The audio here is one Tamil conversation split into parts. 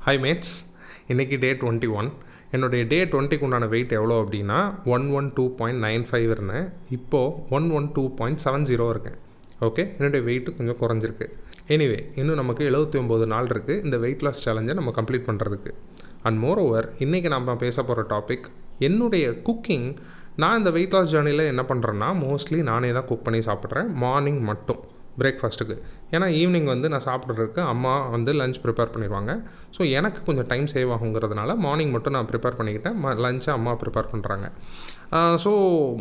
ஹாய் மேட்ஸ், இன்றைக்கி டே 21. என்னுடைய டே 20க்கு உண்டான வெயிட் எவ்வளோ அப்படின்னா 112.95 இருந்தேன். இப்போது 112.70 இருக்கேன். ஓகே, என்னுடைய வெயிட்டு கொஞ்சம் குறைஞ்சிருக்கு. எனிவே, இன்னும் நமக்கு 79 நாள் இருக்குது இந்த வெயிட் லாஸ் சேலஞ்சை நம்ம கம்ப்ளீட் பண்ணுறதுக்கு. அண்ட் மோரோவர், இன்றைக்கி நம்ம பேச போகிற டாபிக் என்னுடைய குக்கிங். நான் இந்த வெயிட் லாஸ் ஜேர்னியில் என்ன பண்ணுறேன்னா, மோஸ்ட்லி நானே தான் குக் பண்ணி சாப்பிட்றேன், மார்னிங் மட்டும் பிரேக்ஃபாஸ்ட்டுக்கு. ஏன்னா ஈவினிங் நான் சாப்பிட்றதுக்கு அம்மா லஞ்ச் ப்ரிப்பேர் பண்ணிடுவாங்க. ஸோ எனக்கு கொஞ்சம் டைம் சேவ் ஆகுங்கிறதுனால மார்னிங் மட்டும் நான் ப்ரிப்பேர் பண்ணிக்கிட்டேன், லஞ்சை அம்மா ப்ரிப்பேர் பண்ணுறாங்க. ஸோ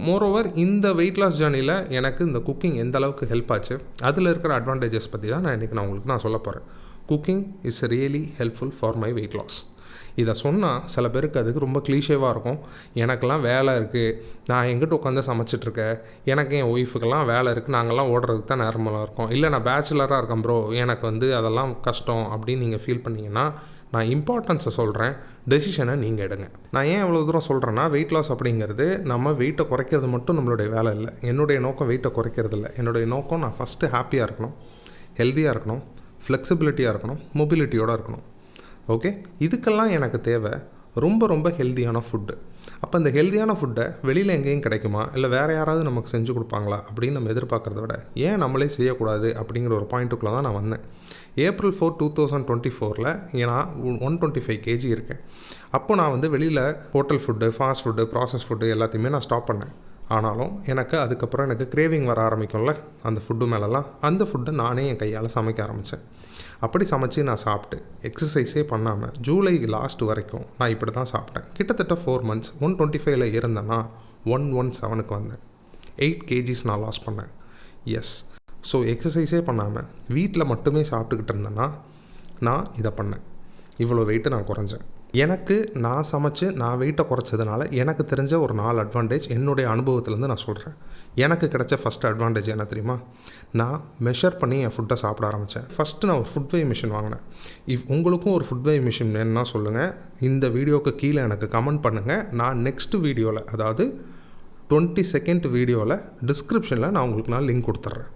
மோரோவர், இந்த வெயிட் லாஸ் ஜேர்னியில் எனக்கு இந்த குக்கிங் எந்த அளவுக்கு ஹெல்ப் ஆச்சு, அதில் இருக்கிற அட்வான்டேஜஸ் பற்றி தான் இன்றைக்கி நான் சொல்ல போகிறேன். Cooking is really helpful for my weight loss. இதை சொன்னால் சில பேருக்கு அதுக்கு ரொம்ப க்ளீஷேவாக இருக்கும். எனக்கெல்லாம் வேலை இருக்குது, நான் எங்கிட்ட உட்காந்து சமைச்சிட்ருக்கேன், எனக்கு என் ஒய்ஃபுக்கெல்லாம் வேலை இருக்குது, நாங்கள்லாம் ஓடுறதுக்கு தான் நேரமாக இருக்கோம், இல்லை நான் பேச்சுலராக இருக்கேன் ப்ரோ, எனக்கு அதெல்லாம் கஷ்டம் அப்படின்னு நீங்கள் ஃபீல் பண்ணிங்கன்னா, நான் இம்பார்ட்டன்ஸை சொல்கிறேன், டெசிஷனை நீங்கள் எடுங்க. நான் ஏன் இவ்வளோ தூரம் சொல்கிறேன்னா, வெயிட் லாஸ் அப்படிங்கிறது நம்ம வெயிட்டை குறைக்கிறது மட்டும் நம்மளுடைய வேலை இல்லை. என்னுடைய நோக்கம் வெயிட்டை குறைக்கிறது இல்லை. என்னுடைய நோக்கம் நான் ஃபஸ்ட்டு ஹாப்பியாக இருக்கணும், ஹெல்த்தியாக இருக்கணும், ஃப்ளெக்சிபிலிட்டியாக இருக்கணும், மொபிலிட்டியோடு இருக்கணும். ஓகே, இதுக்கெல்லாம் எனக்கு தேவை ரொம்ப ஹெல்த்தியான ஃபுட்டு. அப்போ இந்த ஹெல்த்தியான ஃபுட்டை வெளியில் எங்கேயும் கிடைக்குமா, இல்லை வேறு யாராவது நமக்கு செஞ்சு கொடுப்பாங்களா அப்படின்னு நம்ம எதிர்பார்க்குறத விட ஏன் நம்மளே செய்யக்கூடாது அப்படிங்கிற ஒரு பாயிண்ட்டுக்குள்ளே தான் நான் வந்தேன். April 4, 2024 நான் 125 kg இருக்கேன். அப்போ நான் வெளியில் hotel food, fast food, process food எல்லாத்தையுமே நான் ஸ்டாப் பண்ணேன். ஆனாலும் அதுக்கப்புறம் எனக்கு கிரேவிங் வர ஆரம்பிக்கும்ல அந்த ஃபுட்டு மேலெல்லாம். அந்த ஃபுட்டை நானே என் கையால் சமைக்க ஆரம்பித்தேன். அப்படி சமைச்சு நான் சாப்பிட்டு எக்ஸசைஸே பண்ணாமல் ஜூலை லாஸ்ட் வரைக்கும் நான் இப்படி தான் சாப்பிட்டேன். கிட்டத்தட்ட 4 months 125 இருந்தேன்னா 117க்கு வந்தேன். 8 kgs நான் லாஸ் பண்ணேன். எஸ், ஸோ எக்ஸசைஸே பண்ணாமல் வீட்டில் மட்டுமே சாப்பிட்டுக்கிட்டு இருந்தேன்னா நான் இதை பண்ணேன். இவ்வளோ வெயிட்டு நான் குறைஞ்சேன். எனக்கு நான் சமைச்சு நான் வெயிட்டை குறைச்சதுனால எனக்கு தெரிஞ்ச ஒரு 4 அட்வான்டேஜ் என்னுடைய அனுபவத்துலேருந்து நான் சொல்கிறேன். எனக்கு கிடைச்ச ஃபஸ்ட் அட்வான்டேஜ் என்ன தெரியுமா? நான் மெஷர் பண்ணி என் ஃபுட்டை சாப்பிட ஆரம்பித்தேன். ஃபஸ்ட்டு நான் ஒரு ஃபுட் வெய் மிஷின் வாங்கினேன். உங்களுக்கும் ஒரு ஃபுட் வெய் மிஷின் வேணும்னா சொல்லுங்கள், இந்த வீடியோவுக்கு கீழே எனக்கு கமெண்ட் பண்ணுங்கள். நான் நெக்ஸ்ட் வீடியோவில், அதாவது 22nd வீடியோவில் டிஸ்கிரிப்ஷனில் நான் உங்களுக்கு லிங்க் கொடுத்துட்றேன்.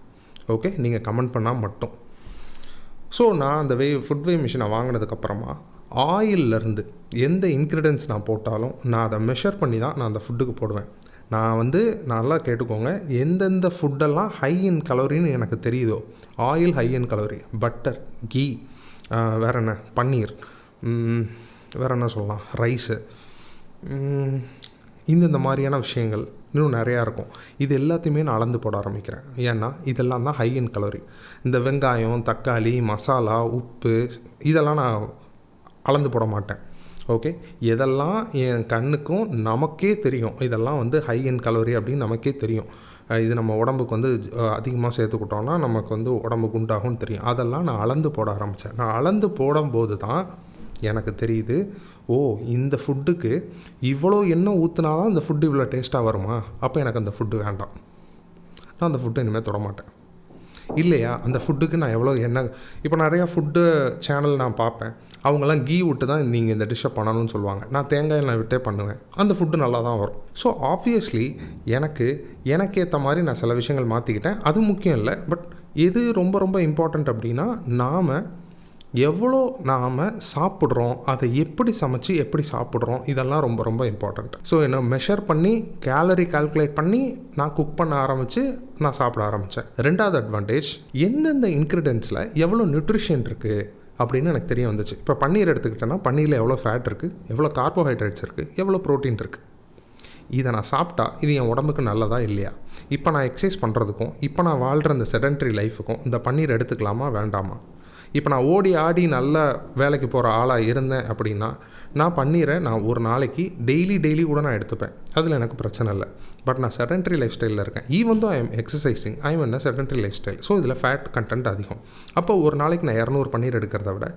ஓகே, நீங்கள் கமெண்ட் பண்ணால் மட்டும். ஸோ நான் அந்த ஃபுட் வெய் மிஷினை வாங்கினதுக்கப்புறமா ஆயிலிருந்து எந்த இன்க்ரீடியன்ஸ் நான் போட்டாலும் நான் அதை மெஷர் பண்ணி தான் நான் அந்த ஃபுட்டுக்கு போடுவேன். நான் நல்லா கேட்டுக்கோங்க, எந்தெந்த ஃபுட்டெல்லாம் ஹை இன் கலோரின்னு எனக்கு தெரியுதோ, oil high in calorie, butter, ghee, வேறு என்ன, பன்னீர், வேறு என்ன சொல்லலாம், ரைஸு, இந்த மாதிரியான விஷயங்கள் இன்னும் நிறையா இருக்கும். இது எல்லாத்தையுமே நான் அளந்து போட ஆரம்பிக்கிறேன். ஏன்னா இதெல்லாம் தான் ஹை இன் கலோரி. இந்த வெங்காயம், தக்காளி, மசாலா, உப்பு இதெல்லாம் நான் அளந்து போட மாட்டேன். ஓகே, எதெல்லாம் என் கண்ணுக்கும் நமக்கே தெரியும் இதெல்லாம் ஹை இன் கலோரி அப்படின்னு நமக்கே தெரியும், இது நம்ம உடம்புக்கு அதிகமாக சேர்த்துக்கிட்டோன்னா நமக்கு உடம்பு குண்டாகும்னு தெரியும், அதெல்லாம் நான் அளந்து போட ஆரம்பித்தேன். நான் அளந்து போடும்போது தான் எனக்கு தெரியுது, ஓ, இந்த ஃபுட்டுக்கு இவ்வளோ எண்ணெய் ஊற்றினா தான் இந்த ஃபுட்டு இவ்வளோ டேஸ்ட்டாக வருமா, அப்போ எனக்கு அந்த ஃபுட்டு வேண்டாம், நான் அந்த ஃபுட்டை இனிமேல் தொட மாட்டேன். இல்லையா, அந்த ஃபுட்டுக்கு நான் எவ்வளோ எண்ணெய், இப்போ நிறையா ஃபுட்டு சேனல் நான் பார்ப்பேன், அவங்கெல்லாம் கீ விட்டு தான் நீங்கள் இந்த டிஷ்ஷை பண்ணணும்னு சொல்லுவாங்க. நான் தேங்காய் எண்ணெய் விட்டே பண்ணுவேன், அந்த ஃபுட்டு நல்லா தான் வரும். ஸோ ஆப்வியஸ்லி எனக்கு ஏற்ற மாதிரி நான் சில விஷயங்கள் மாற்றிக்கிட்டேன். அது முக்கியம் இல்லை, பட் எது ரொம்ப இம்பார்ட்டண்ட் அப்படின்னா, எவ்வளோ நாம் சாப்பிட்றோம், அதை எப்படி சமைச்சு எப்படி சாப்பிட்றோம், இதெல்லாம் ரொம்ப இம்பார்ட்டண்ட். ஸோ என்ன மெஷர் பண்ணி கேலரி கால்குலேட் பண்ணி நான் குக் பண்ண ஆரம்பித்து நான் சாப்பிட ஆரம்பித்தேன். 2வது அட்வான்டேஜ், எந்தெந்த இன்க்ரீடியன்ஸில் எவ்வளோ நியூட்ரிஷன் இருக்குது அப்படின்னு எனக்கு தெரிய வந்துச்சு. இப்போ பன்னீர் எடுத்துக்கிட்டேன்னா பன்னீரில் எவ்வளோ ஃபேட் இருக்குது, எவ்வளோ கார்போஹைட்ரேட்ஸ் இருக்குது, எவ்வளோ ப்ரோட்டீன் இருக்குது. இதை நான் சாப்பிட்டா இது என் உடம்புக்கு நல்லதா இல்லையா, இப்போ நான் எக்ஸசைஸ் பண்ணுறதுக்கும் இப்போ நான் வாழ்கிற இந்த செடன்ட்ரி லைஃபுக்கும் இந்த பன்னீர் எடுத்துக்கலாமா வேண்டாமா? இப்போ நான் ஓடி ஆடி நல்ல வேலைக்கு போகிற ஆளாக இருந்தேன் அப்படின்னா நான் பன்னீரை ஒரு நாளைக்கு டெய்லி கூட நான் எடுத்துப்பேன், அதில் எனக்கு பிரச்சனை இல்லை. பட் நான் செடன்ட்ரி லைஃப் ஸ்டைலில் இருக்கேன். Even though I am exercising, I am என்ன செடன்ட்ரி லைஃப் ஸ்டைல். ஸோ இதில் ஃபேட் கண்டென்ட் அதிகம். அப்போ ஒரு நாளைக்கு நான் 200 பன்னீர் எடுக்கிறத விட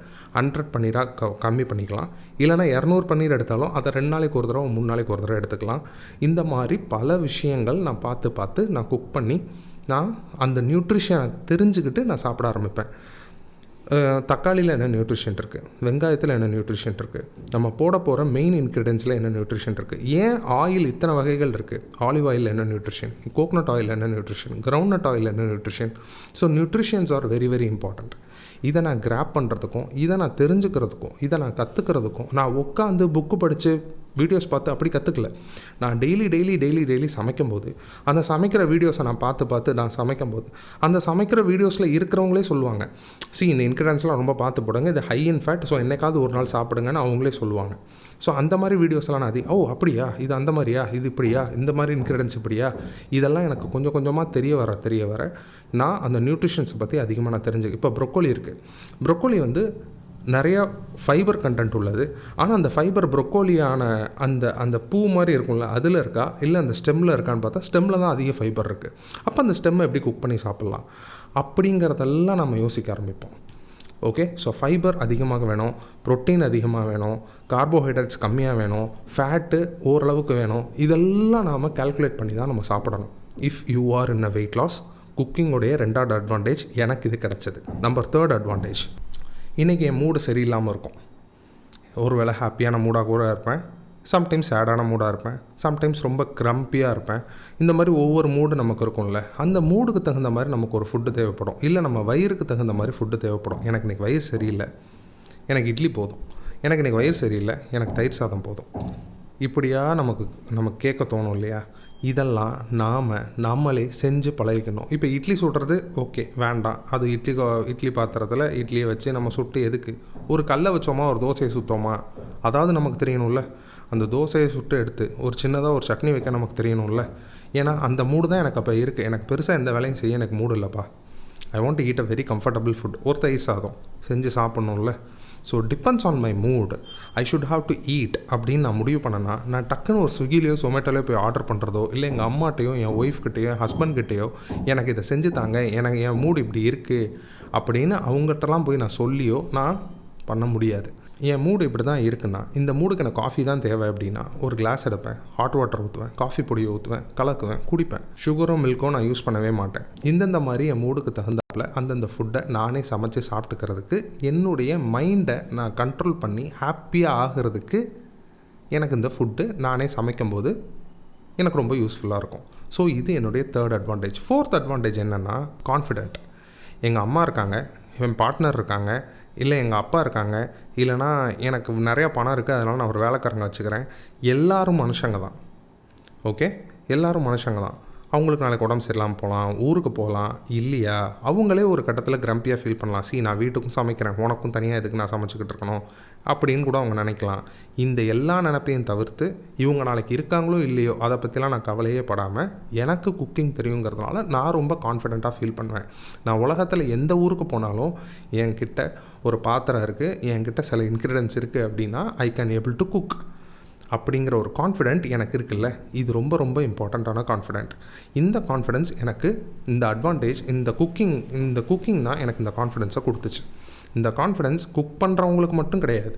100 பன்னீராக கம்மி பண்ணிக்கலாம். இல்லைனா 200 பன்னீர் எடுத்தாலும் அதை 2 நாளைக்கு ஒரு தடவை 3 நாளைக்கு ஒரு தடவை எடுத்துக்கலாம். இந்த மாதிரி பல விஷயங்கள் நான் பார்த்து நான் குக் பண்ணி நான் அந்த நியூட்ரிஷனை தெரிஞ்சுக்கிட்டு நான் சாப்பிட ஆரம்பிப்பேன். தக்காளியில் என்ன நியூட்ரிஷன் இருக்குது, வெங்காயத்தில் என்ன நியூட்ரிஷன் இருக்குது, நம்ம போட போகிற மெயின் இன்க்ரீடியன்ஸில் என்ன நியூட்ரிஷன் இருக்குது, ஏன் ஆயில் இத்தனை வகைகள் இருக்குது, ஆலிவ் ஆயில் என்ன நியூட்ரிஷன், கோகனட் ஆயில் என்ன நியூட்ரிஷன், கிரவுண்ட்நட் ஆயில் என்ன nutrition. So nutritions are very important. இதை நான் கிராப் பண்ணுறதுக்கும், இதை நான் தெரிஞ்சுக்கிறதுக்கும், இதை நான் கற்றுக்கிறதுக்கும் நான் உட்காந்து புக்கு படித்து வீடியோஸ் பார்த்து அப்படி கற்றுக்கல. நான் டெய்லி சமைக்கும்போது, அந்த சமைக்கிற வீடியோஸை நான் பார்த்து நான் சமைக்கும்போது, அந்த சமைக்கிற வீடியோஸில் இருக்கிறவங்களே சொல்லுவாங்க, இந்த இன்க்ரீடியன்ஸ்லாம் ரொம்ப பார்த்து போடுங்க, இது ஹை இன் ஃபேட், ஸோ என்னைக்காவது ஒரு நாள் சாப்பிடுங்கன்னு அவங்களே சொல்லுவாங்க. ஸோ அந்த மாதிரி வீடியோஸ்லாம் நான் அப்படியா, இது அந்த மாதிரியா, இது இப்படியா, இந்த மாதிரி இன்க்ரீடியன்ஸ் இப்படியா, இதெல்லாம் எனக்கு கொஞ்சம் கொஞ்சமாக தெரிய வர நான் அந்த நியூட்ரிஷன்ஸை பற்றி அதிகமாக நான் தெரிஞ்சுக்க. இப்போ ப்ரொக்கோலி இருக்குது. ப்ரொக்கோலி வந்து நிறையா ஃபைபர் கண்டென்ட் உள்ளது. ஆனால் அந்த ஃபைபர் ப்ரொக்கோலியான அந்த பூ மாதிரி இருக்கும்ல, அதில் இருக்கா இல்லை அந்த ஸ்டெம்மில் இருக்கான்னு பார்த்தா ஸ்டெம்மில் தான் அதிக ஃபைபர் இருக்குது. அப்போ அந்த ஸ்டெம்மை எப்படி குக் பண்ணி சாப்பிட்லாம் அப்படிங்கிறதெல்லாம் நம்ம யோசிக்க ஆரம்பிப்போம். ஓகே, ஸோ ஃபைபர் அதிகமாக வேணும், ப்ரோட்டீன் அதிகமாக வேணும், கார்போஹைட்ரேட்ஸ் கம்மியாக வேணும், ஃபேட்டு ஓரளவுக்கு வேணும். இதெல்லாம் நாம் கால்குலேட் பண்ணி தான் நம்ம சாப்பிடணும். If you are in a weight loss, குக்கிங்கோடைய 2வது அட்வான்டேஜ் எனக்கு இது கிடச்சிது. நம்பர் 3rd அட்வான்டேஜ், இன்றைக்கி என் மூடு சரியில்லாமல் இருக்கும். ஒரு வேளை ஹாப்பியான மூடாக கூட இருப்பேன், சம்டைம்ஸ் சேடான மூடாக இருப்பேன், சம்டைம்ஸ் ரொம்ப க்ரம்பியாக இருப்பேன். இந்த மாதிரி ஒவ்வொரு மூடு நமக்கு இருக்கும்ல, அந்த மூடுக்கு தகுந்த மாதிரி நமக்கு ஒரு ஃபுட்டு தேவைப்படும், இல்லை நம்ம வயிறுக்கு தகுந்த மாதிரி ஃபுட்டு தேவைப்படும். எனக்கு இன்றைக்கி வயிறு சரியில்லை, எனக்கு இட்லி போதும். எனக்கு இன்றைக்கி வயிறு சரியில்லை, எனக்கு தயிர் சாதம் போதும். இப்படியா நமக்கு கேட்க தோணும் இல்லையா? இதெல்லாம் நம்மளே செஞ்சு பழகிக்கணும். இப்போ இட்லி சுடுறது ஓகே, வேண்டாம், அது இட்லி பாத்திரத்தில் இட்லியை வச்சு நம்ம சுட்டு எதுக்கு? ஒரு கல்லை வச்சோமா, ஒரு தோசையை சுற்றோமா, அதாவது நமக்கு தெரியணும்ல. அந்த தோசையை சுட்டு எடுத்து ஒரு சின்னதாக ஒரு சட்னி வைக்க நமக்கு தெரியணும்ல. ஏன்னா அந்த மூடு தான் எனக்கு அப்போ இருக்குது. எனக்கு பெருசாக எந்த வேலையும் செய்ய எனக்கு மூடு இல்லைப்பா. I want to eat a very comfortable food. ஒரு தயிர் சாதம் செஞ்சு சாப்பிட்ணும்ல. So depends on my mood, I should have to eat அப்படின்னு நான் முடிவு பண்ணேன்னா, நான் டக்குன்னு ஒரு ஸ்விக்கிலேயோ சொமேட்டோலையோ போய் ஆர்டர் பண்ணுறதோ, இல்லை எங்கள் அம்மாட்டையோ என் ஒய்ஃப்கிட்டையோ என் ஹஸ்பண்ட்கிட்டையோ எனக்கு இதை செஞ்சு தாங்க, எனக்கு என் மூடு இப்படி இருக்குது அப்படின்னு அவங்ககிட்டலாம் போய் நான் சொல்லியோ நான் பண்ண முடியாது. என் மூடு இப்படி தான் இருக்குன்னா, இந்த மூடுக்கு எனக்கு காஃபி தான் தேவை அப்படின்னா, ஒரு கிளாஸ் எடுப்பேன், ஹாட் வாட்டர் ஊற்றுவேன், காஃபி பொடியை ஊற்றுவேன், கலக்குவேன், குடிப்பேன். சுகரோ மில்க்கோ நான் யூஸ் பண்ணவே மாட்டேன். இந்தந்த மாதிரி என் மூடுக்கு தகுந்தாப்பில் அந்தந்த ஃபுட்டை நானே சமைச்சு சாப்பிட்டுக்கிறதுக்கு, என்னுடைய மைண்டை நான் கண்ட்ரோல் பண்ணி ஹாப்பியாக ஆகிறதுக்கு எனக்கு இந்த ஃபுட்டு நானே சமைக்கும்போது எனக்கு ரொம்ப யூஸ்ஃபுல்லாக இருக்கும். ஸோ இது என்னுடைய 3rd அட்வான்டேஜ். 4th அட்வான்டேஜ் என்னென்னா கான்ஃபிடென்ட். எங்கள் அம்மா இருக்காங்க, என் பார்ட்னர் இருக்காங்க, இல்லை எங்கள் அப்பா இருக்காங்க, இல்லைனா எனக்கு நிறையா பணம் இருக்குது, அதனால் நான் ஒரு வேலைக்காரங்க வச்சுக்கிறேன். எல்லோரும் மனுஷங்க தான். ஓகே, எல்லோரும் மனுஷங்க தான். அவங்களுக்கு நாளைக்கு உடம்பு சரியில்லாமல் போகலாம், ஊருக்கு போகலாம், இல்லையா அவங்களே ஒரு கட்டத்தில் கிரம்பியாக ஃபீல் பண்ணலாம். நான் வீட்டுக்கும் சமைக்கிறேன், உனக்கும் தனியாக எதுக்கு நான் சமைச்சிக்கிட்டு இருக்கணும் அப்படின்னு கூட அவங்க நினைக்கலாம். இந்த எல்லா நினைப்பையும் தவிர்த்து இவங்க நாளைக்கு இருக்காங்களோ இல்லையோ அதை பற்றிலாம் நான் கவலையே படாமல், எனக்கு குக்கிங் தெரியுங்கிறதுனால நான் ரொம்ப கான்ஃபிடெண்ட்டாக ஃபீல் பண்ணுவேன். நான் உலகத்தில் எந்த ஊருக்கு போனாலும் என்கிட்ட ஒரு பாத்திரம் இருக்குது, என்கிட்ட சில இன்க்ரீடியன்ஸ் இருக்குது அப்படின்னா I can able to cook அப்படிங்கிற ஒரு கான்ஃபிடென்ட் எனக்கு இருக்குல்ல. இது ரொம்ப ரொம்ப இம்பார்ட்டண்ட்டான கான்ஃபிடென்ட். இந்த கான்ஃபிடென்ஸ் எனக்கு இந்த அட்வான்டேஜ், இந்த குக்கிங் தான் எனக்கு இந்த கான்ஃபிடென்ஸை கொடுத்துச்சு. இந்த கான்ஃபிடென்ஸ் குக் பண்ணுறவங்களுக்கு மட்டும் கிடையாது,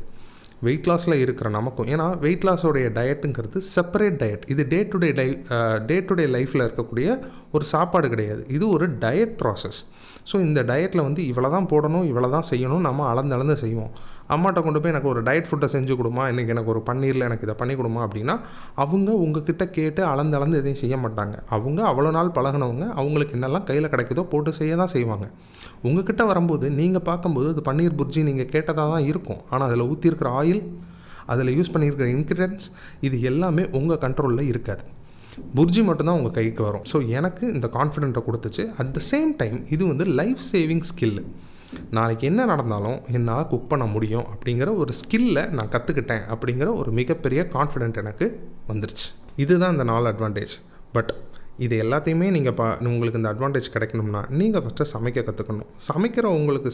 வெயிட் லாஸில் இருக்கிற நமக்கும். ஏன்னா வெயிட் லாஸோடைய டயட்டுங்கிறது செப்பரேட் டயட். இது டே டு டே லைஃப்பில் இருக்கக்கூடிய ஒரு சாப்பாடு கிடையாது, இது ஒரு டயட் ப்ராசஸ். ஸோ இந்த டயட்டில் வந்து இவ்வளோ தான் போடணும், இவ்வளோ தான் செய்யணும், நம்ம அளந்து செய்வோம். அம்மாட்ட கொண்டு போய் எனக்கு ஒரு டயட் ஃபுட்டை செஞ்சு கொடுமா, இன்றைக்கி எனக்கு ஒரு பன்னீரில் எனக்கு இதை பண்ணி கொடுமா அப்படின்னா அவங்க உங்ககிட்ட கேட்டு அளந்து எதையும் செய்ய மாட்டாங்க. அவங்க அவ்வளோ நாள் பழகினவங்க, அவங்களுக்கு என்னெல்லாம் கையில் கிடைக்குதோ போட்டு செய்ய தான் செய்வாங்க. உங்ககிட்ட வரும்போது நீங்கள் பார்க்கும்போது அது பன்னீர் புர்ஜி நீங்கள் கேட்டதாக தான் இருக்கும். ஆனால் அதில் ஊற்றிருக்கிற ஆயில், அதில் யூஸ் பண்ணியிருக்கிற இன்க்ரீடியன்ட்ஸ், இது எல்லாமே உங்கள் கண்ட்ரோலில் இருக்காது. புர்ஜி மட்டும்தான் உங்கள் கைக்கு வரும். ஸோ எனக்கு இந்த கான்ஃபிடென்ட்டை கொடுத்துச்சு. அட் த சேம் டைம் இது வந்து லைஃப் சேவிங் ஸ்கில். நாளைக்கு என்ன நடந்தாலும் என்னால் குக் பண்ண முடியும் அப்படிங்கிற ஒரு ஸ்கில்லை நான் கற்றுக்கிட்டேன் அப்படிங்கிற ஒரு மிகப்பெரிய கான்ஃபிடென்ட் எனக்கு வந்துருச்சு. இதுதான் இந்த 4 அட்வான்டேஜ். பட் இது எல்லாத்தையுமே உங்களுக்கு இந்த அட்வான்டேஜ் கிடைக்கணும்னா நீங்கள் ஃபஸ்ட்டு சமைக்க கற்றுக்கணும்.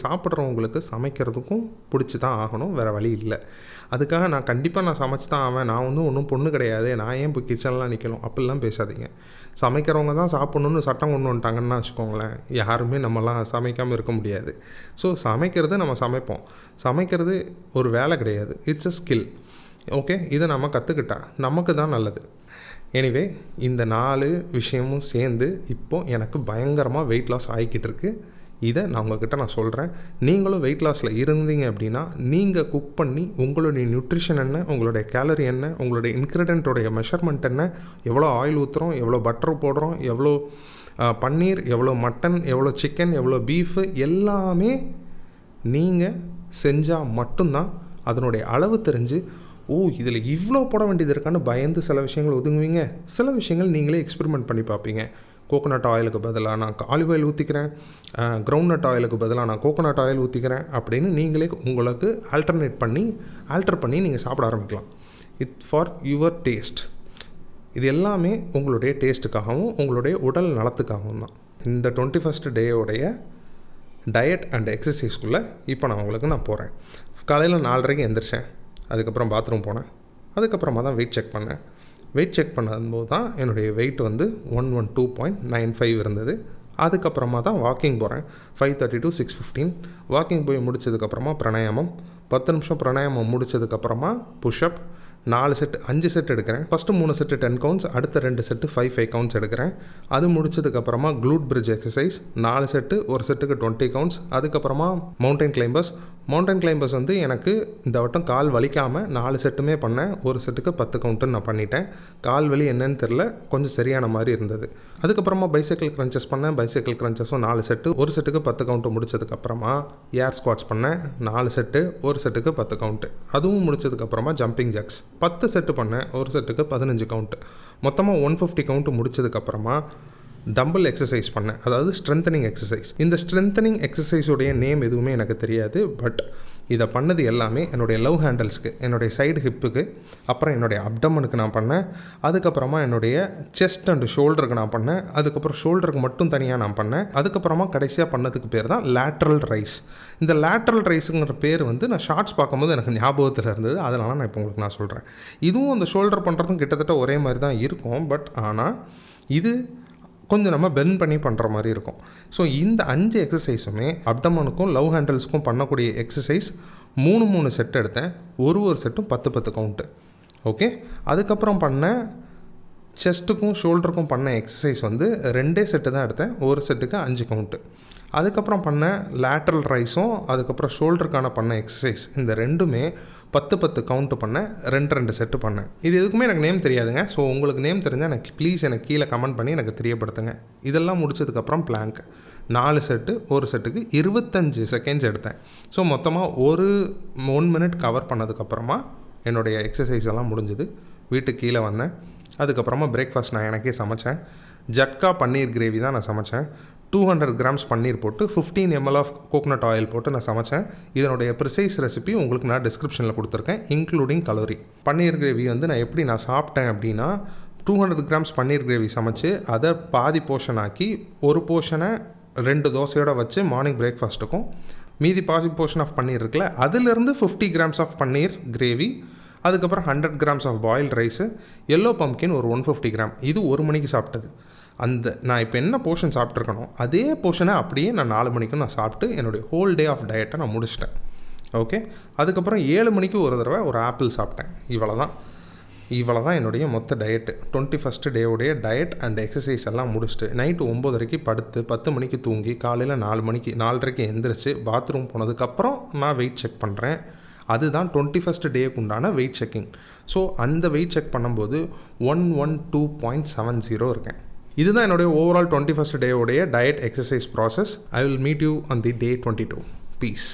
சாப்பிட்றவங்களுக்கு சமைக்கிறதுக்கும் பிடிச்சி தான் ஆகணும், வேறு வழி இல்லை. அதுக்காக நான் கண்டிப்பாக சமைச்சு தான் ஆவேன், நான் ஒன்றும் பொண்ணு கிடையாது, நான் ஏன் இப்போ கிச்சன்லாம் நிற்கணும் அப்படிலாம் பேசாதீங்க. சமைக்கிறவங்க தான் சாப்பிட்ணுன்னு சட்டம் கொண்டு வந்துட்டாங்கன்னு வச்சுக்கோங்களேன், யாருமே நம்மலாம் சமைக்காமல் இருக்க முடியாது. ஸோ சமைக்கிறது நம்ம சமைப்போம். சமைக்கிறது ஒரு வேலை கிடையாது, இட்ஸ் அ ஸ்கில். ஓகே, இதை நம்ம கற்றுக்கிட்டா நமக்கு தான் நல்லது. எனிவே இந்த 4 விஷயமும் சேர்ந்து இப்போது எனக்கு பயங்கரமாக வெயிட் லாஸ் ஆகிக்கிட்டு இருக்குது. இதை நான் உங்கள்கிட்ட சொல்கிறேன். நீங்களும் வெயிட் லாஸில் இருந்தீங்க அப்படின்னா நீங்கள் குக் பண்ணி உங்களுடைய நியூட்ரிஷன் என்ன, உங்களுடைய கேலரி என்ன, உங்களுடைய இன்க்ரீடியண்ட்டோடைய மெஷர்மெண்ட் என்ன, எவ்வளோ ஆயில் ஊற்றுறோம், எவ்வளோ பட்டர் போடுறோம், எவ்வளோ பன்னீர், எவ்வளோ மட்டன், எவ்வளோ சிக்கன், எவ்வளோ பீஃபு, எல்லாமே நீங்கள் செஞ்சால் மட்டும்தான் அதனுடைய அளவு தெரிஞ்சு இதில் இவ்வளோ போட வேண்டியது இருக்கான்னு பயந்து சில விஷயங்கள் ஒதுங்குவீங்க. சில விஷயங்கள் நீங்களே எக்ஸ்பெரிமெண்ட் பண்ணி பார்ப்பீங்க. கோகோனட் ஆயிலுக்கு பதிலாக நான் ஆலிவ் ஆயில் ஊற்றிக்கிறேன், கிரவுண்ட் ஆயிலுக்கு பதிலாக நான் கோகோனட் ஆயில் ஊற்றிக்கிறேன் அப்படின்னு நீங்களே உங்களுக்கு ஆல்டர் பண்ணி நீங்கள் சாப்பிட ஆரம்பிக்கலாம். For your taste. இது எல்லாமே உங்களுடைய டேஸ்ட்டுக்காகவும் உங்களுடைய உடல் நலத்துக்காகவும் தான். இந்த 21st டேயோடைய டயட் அண்ட் எக்ஸசைஸ்க்குள்ளே இப்போ நான் போகிறேன். காலையில் 4:30 எந்திரிச்சேன். அதுக்கப்புறம் பாத்ரூம் போனேன். அதுக்கப்புறமா தான் வெயிட் செக் பண்ணேன். வெயிட் செக் பண்ணும்போது தான் என்னுடைய வெயிட் வந்து 112.95 இருந்தது. அதுக்கப்புறமா தான் வாக்கிங் போகிறேன். 5:30 to 6:15 வாக்கிங் போய் முடித்ததுக்கப்புறமா பிராணாயாமம் 10 நிமிஷம் பிராணாயாமம் முடித்ததுக்கப்புறமா புஷ்அப் 4 செட் 5 செட் எடுக்கிறேன். ஃபஸ்ட்டு 3 செட்டு 10 கவுண்ட்ஸ், அடுத்த 2 செட்டு 5 கவுண்ட்ஸ் எடுக்கிறேன். அது முடிச்சதுக்கப்புறமா க்ளூட் பிரிட்ஜ் எக்ஸசைஸ் 4 செட்டு, ஒரு செட்டுக்கு 20 கவுண்ட்ஸ். அதுக்கப்புறமா மவுண்டைன் கிளைம்பர்ஸ் வந்து எனக்கு இந்த வட்டம் கால் வலிக்காமல் 4 செட்டுமே பண்ணேன். ஒரு செட்டுக்கு 10 கவுண்ட்டுன்னு நான் பண்ணிட்டேன். கால் வலி என்னன்னு தெரில, கொஞ்சம் சரியான மாதிரி இருந்தது. அதுக்கப்புறமா பைசைக்கிள் கிரன்ச்சஸ் பண்ணேன். பைசைக்கிள் கிரன்ச்சஸும் 4 செட்டு, ஒரு செட்டுக்கு 10 கவுண்ட்டு முடிச்சதுக்கப்புறமா ஏர் ஸ்குவாட்ஸ் பண்ணேன். 4 செட்டு, ஒரு செட்டுக்கு 10 கவுண்ட்டு. அதுவும் முடிச்சதுக்கப்புறமா ஜம்பிங் ஜாக்ஸ் 10 செட்டு பண்ணேன். ஒரு செட்டுக்கு 15 கவுண்ட்டு. மொத்தமாக 150 கவுண்ட்டு முடிச்சதுக்கப்புறமா டம்பிள் எக்ஸசைஸ் பண்ணேன், அதாவது ஸ்ட்ரென்தனிங் எக்ஸசைஸ். இந்த ஸ்ட்ரென்தனிங் எக்ஸசைஸோடைய நேம் எதுவுமே எனக்கு தெரியாது. பட் இதை பண்ணது எல்லாமே என்னுடைய லவ் ஹேண்டல்ஸ்க்கு, என்னுடைய சைடு ஹிப்புக்கு, அப்புறம் என்னுடைய அப்டமனுக்கு நான் பண்ணேன். அதுக்கப்புறமா என்னுடைய செஸ்ட் அண்ட் ஷோல்டருக்கு நான் பண்ணேன். அதுக்கப்புறம் ஷோல்டருக்கு மட்டும் தனியாக நான் பண்ணேன். அதுக்கப்புறமா கடைசியாக பண்ணதுக்கு பேர் தான் லேட்ரல் ரைஸ். இந்த லேட்ரல் ரைஸுங்கிற பேர் வந்து நான் ஷார்ட்ஸ் பார்க்கும்போது எனக்கு ஞாபகத்தில் இருந்தது. அதனால் நான் இப்போ உங்களுக்கு சொல்கிறேன். இதுவும் அந்த ஷோல்டர் பண்ணுறதும் கிட்டத்தட்ட ஒரே மாதிரி தான் இருக்கும். பட் ஆனால் இது கொஞ்சம் நம்ம பெண்ட் பண்ணி பண்ணுற மாதிரி இருக்கும். ஸோ இந்த 5 எக்ஸசைஸுமே அப்டமனுக்கும் லவ் ஹேண்டல்ஸுக்கும் பண்ணக்கூடிய எக்ஸசைஸ் 3 செட் எடுத்தேன். ஒரு செட்டும் 10 கவுண்ட்டு. ஓகே. அதுக்கப்புறம் பண்ண செஸ்ட்டுக்கும் ஷோல்டருக்கும் பண்ண எக்ஸசைஸ் வந்து 2 செட்டு தான் எடுத்தேன். ஒரு செட்டுக்கு 5 கவுண்ட்டு. அதுக்கப்புறம் பண்ண லேட்ரல் ரைஸும் அதுக்கப்புறம் ஷோல்டருக்கான பண்ண எக்ஸசைஸ் இந்த ரெண்டுமே 10 கவுண்ட்டு பண்ணேன். 2 செட்டு பண்ணேன். இது எதுக்குமே எனக்கு நேம் தெரியாதுங்க. ஸோ உங்களுக்கு நேம் தெரிஞ்சால் எனக்கு ப்ளீஸ் எனக்கு கீழே கமெண்ட் பண்ணி எனக்கு தெரியப்படுத்துங்க. இதெல்லாம் முடிச்சதுக்கப்புறம் பிளாங்க் 4 செட்டு, ஒரு செட்டுக்கு 25 செகண்ட்ஸ் எடுத்தேன். ஸோ மொத்தமாக 1 மினிட் கவர் பண்ணதுக்கப்புறமா என்னுடைய எக்ஸசைஸ் எல்லாம் முடிஞ்சுது. வீட்டுக்கு கீழே வந்தேன். அதுக்கப்புறமா பிரேக்ஃபாஸ்ட் நான் எனக்கே சமைச்சேன். ஜட்கா பன்னீர் கிரேவி தான் நான் சமைச்சேன். 200 கிராம்ஸ் பன்னீர் போட்டு 15 ml ஆஃப் கோகோனட் ஆயில் போட்டு நான் சமைச்சேன். இதனுடைய ப்ரிசைஸ் ரெசிபி உங்களுக்கு நான் டிஸ்கிரிப்ஷனில் கொடுத்துருக்கேன், இன்க்ளூடிங் கலோரி. பன்னீர் கிரேவி வந்து நான் எப்படி சாப்பிட்டேன் அப்படின்னா, 200 கிராம்ஸ் பன்னீர் கிரேவி சமைச்சு அதை பாதி போர்ஷன் ஆக்கி ஒரு போர்ஷனை 2 தோசையோடு வச்சு மார்னிங் பிரேக்ஃபாஸ்ட்டுக்கும், மீதி பாதி போர்ஷன் ஆஃப் பன்னீர் இருக்குல்ல, அதிலிருந்து 50 கிராம்ஸ் ஆஃப் பன்னீர் கிரேவி, அதுக்கப்புறம் 100 grams of boiled rice, yellow pumpkin ஒரு 150 கிராம். இது 1 மணிக்கு சாப்பிட்டது. நான் இப்போ என்ன போர்ஷன் சாப்பிட்ருக்கணும் அதே போர்ஷனை அப்படியே நான் 4 மணிக்கும் நான் சாப்பிட்டு என்னுடைய ஹோல் டே ஆஃப் டயட்டை நான் முடிச்சிட்டேன். ஓகே. அதுக்கப்புறம் 7 மணிக்கு ஒரு தடவை ஒரு ஆப்பிள் சாப்பிட்டேன். இவ்வளோ தான் என்னுடைய மொத்த டயட்டு. 21st டேவுடைய டயட் அண்ட் எக்ஸசைஸ் எல்லாம் முடிச்சுட்டு நைட்டு 9:30 படுத்து 10 மணிக்கு தூங்கி காலையில் 4:30 எந்திரிச்சு பாத்ரூம் போனதுக்கப்புறம் நான் வெயிட் செக் பண்ணுறேன். அதுதான் 21st டேக்கு உண்டான வெயிட் செக்கிங். ஸோ அந்த வெயிட் செக் பண்ணும்போது 112.70 இருக்கேன். இதுதான் என்னுடைய ஓவரால் 21st டேவுடைய diet exercise process. I will meet you on the day 22. Piece.